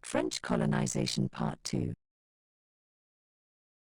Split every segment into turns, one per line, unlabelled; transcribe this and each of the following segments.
French Colonization Part 2.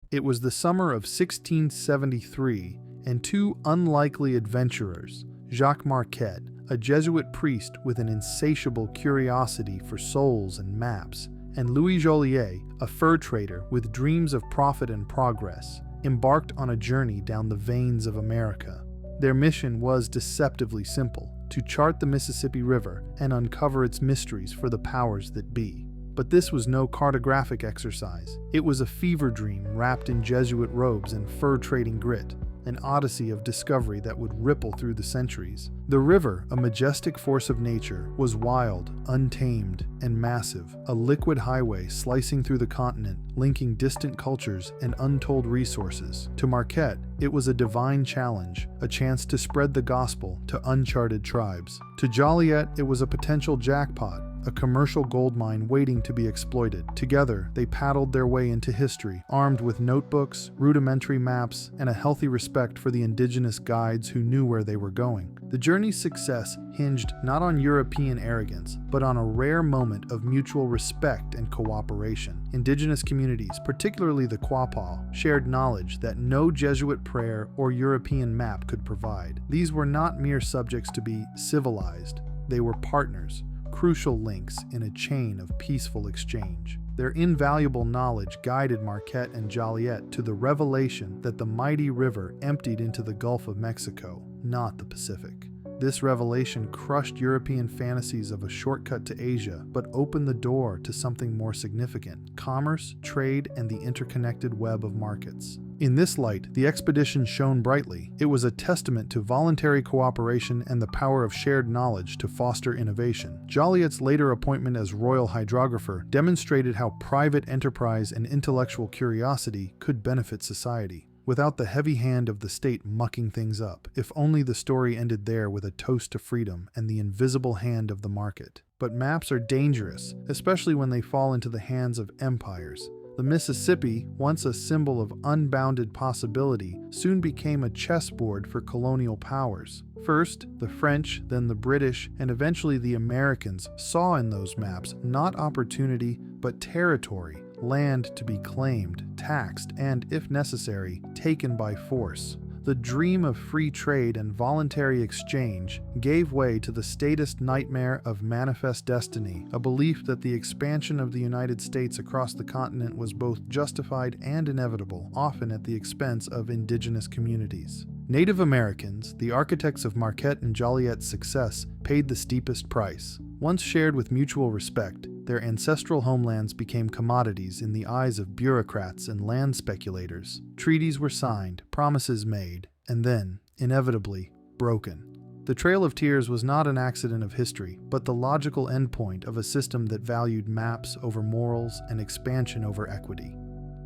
It was the summer of 1673, and two unlikely adventurers, Jacques Marquette, a Jesuit priest with an insatiable curiosity for souls and maps, and Louis Joliet, a fur trader with dreams of profit and progress, embarked on a journey down the veins of America. Their mission was deceptively simple: to chart the Mississippi River and uncover its mysteries for the powers that be. But this was no cartographic exercise. It was a fever dream wrapped in Jesuit robes and fur-trading grit, an odyssey of discovery that would ripple through the centuries. The river, a majestic force of nature, was wild, untamed, and massive, a liquid highway slicing through the continent, linking distant cultures and untold resources. To Marquette, it was a divine challenge, a chance to spread the gospel to uncharted tribes. To Joliet, it was a potential jackpot, a commercial gold mine waiting to be exploited. Together, they paddled their way into history, armed with notebooks, rudimentary maps, and a healthy respect for the indigenous guides who knew where they were going. The journey's success hinged not on European arrogance, but on a rare moment of mutual respect and cooperation. Indigenous communities, particularly the Quapaw, shared knowledge that no Jesuit prayer or European map could provide. These were not mere subjects to be civilized. They were partners, crucial links in a chain of peaceful exchange. Their invaluable knowledge guided Marquette and Joliet to the revelation that the mighty river emptied into the Gulf of Mexico, not the Pacific. This revelation crushed European fantasies of a shortcut to Asia, but opened the door to something more significant: commerce, trade, and the interconnected web of markets. In this light, the expedition shone brightly. It was a testament to voluntary cooperation and the power of shared knowledge to foster innovation. Joliet's later appointment as royal hydrographer demonstrated how private enterprise and intellectual curiosity could benefit society, without the heavy hand of the state mucking things up. If only the story ended there with a toast to freedom and the invisible hand of the market. But maps are dangerous, especially when they fall into the hands of empires. The Mississippi, once a symbol of unbounded possibility, soon became a chessboard for colonial powers. First, the French, then the British, and eventually the Americans saw in those maps not opportunity, but territory, land to be claimed, taxed, and, if necessary, taken by force. The dream of free trade and voluntary exchange gave way to the statist nightmare of manifest destiny, a belief that the expansion of the United States across the continent was both justified and inevitable, often at the expense of indigenous communities. Native Americans, the architects of Marquette and Joliet's success, paid the steepest price. Once shared with mutual respect, their ancestral homelands became commodities in the eyes of bureaucrats and land speculators. Treaties were signed, promises made, and then, inevitably, broken. The Trail of Tears was not an accident of history, but the logical endpoint of a system that valued maps over morals and expansion over equity.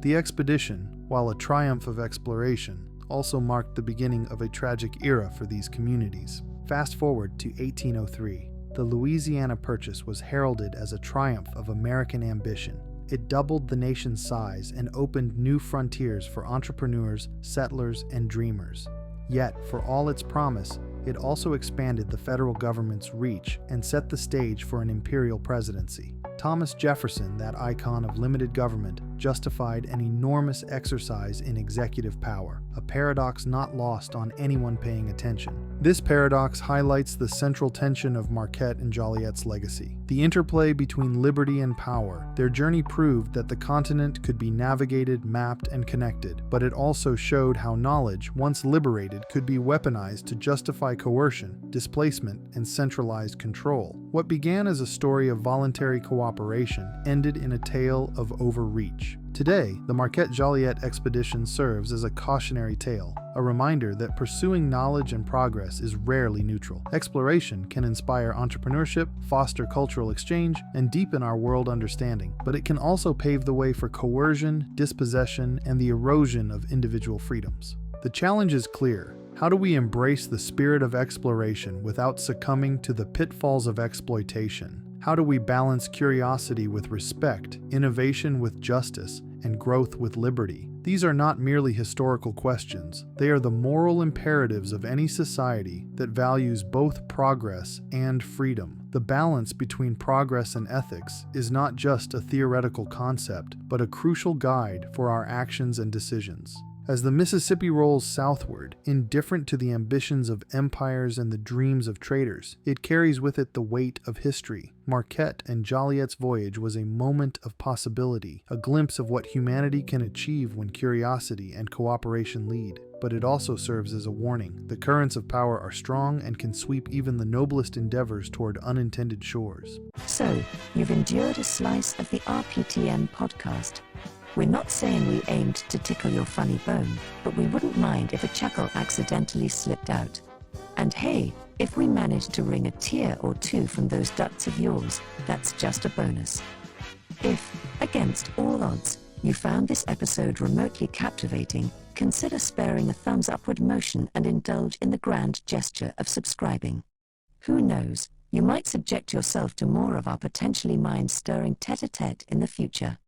The expedition, while a triumph of exploration, also marked the beginning of a tragic era for these communities. Fast forward to 1803. The Louisiana Purchase was heralded as a triumph of American ambition. It doubled the nation's size and opened new frontiers for entrepreneurs, settlers, and dreamers. Yet, for all its promise, it also expanded the federal government's reach and set the stage for an imperial presidency. Thomas Jefferson, that icon of limited government, justified an enormous exercise in executive power, a paradox not lost on anyone paying attention. This paradox highlights the central tension of Marquette and Joliet's legacy. The interplay between liberty and power. Their journey proved that the continent could be navigated, mapped, and connected, but it also showed how knowledge, once liberated, could be weaponized to justify coercion, displacement, and centralized control. What began as a story of voluntary cooperation ended in a tale of overreach. Today, the Marquette-Joliet expedition serves as a cautionary tale, a reminder that pursuing knowledge and progress is rarely neutral. Exploration can inspire entrepreneurship, foster cultural exchange, and deepen our world understanding, but it can also pave the way for coercion, dispossession, and the erosion of individual freedoms. The challenge is clear. How do we embrace the spirit of exploration without succumbing to the pitfalls of exploitation? How do we balance curiosity with respect, innovation with justice, and growth with liberty? These are not merely historical questions, they are the moral imperatives of any society that values both progress and freedom. The balance between progress and ethics is not just a theoretical concept, but a crucial guide for our actions and decisions. As the Mississippi rolls southward, indifferent to the ambitions of empires and the dreams of traders, it carries with it the weight of history. Marquette and Joliet's voyage was a moment of possibility, a glimpse of what humanity can achieve when curiosity and cooperation lead. But it also serves as a warning. The currents of power are strong and can sweep even the noblest endeavors toward unintended shores.
So, you've endured a slice of the RPTM podcast. We're not saying we aimed to tickle your funny bone, but we wouldn't mind if a chuckle accidentally slipped out. And hey, if we managed to wring a tear or two from those ducts of yours, that's just a bonus. If, against all odds, you found this episode remotely captivating, consider sparing a thumbs upward motion and indulge in the grand gesture of subscribing. Who knows, you might subject yourself to more of our potentially mind-stirring tete-a-tete in the future.